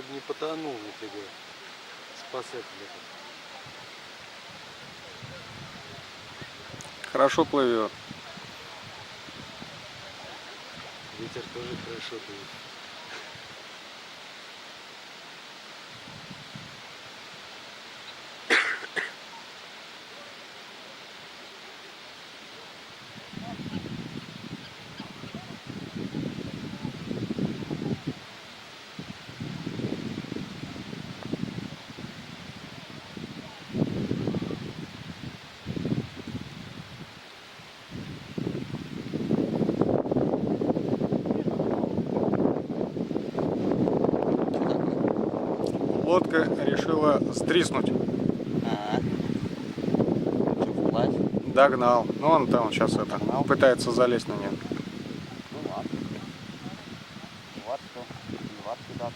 чтобы не потонул нифига. Спасатель этот. Хорошо плывет. Ветер тоже хорошо дует. Лодка решила сдриснуть. Ага. Что, вплавь? Догнал. Ну он там сейчас это Догнал? пытается залезть на нее. Ну ладно. 20 сюда.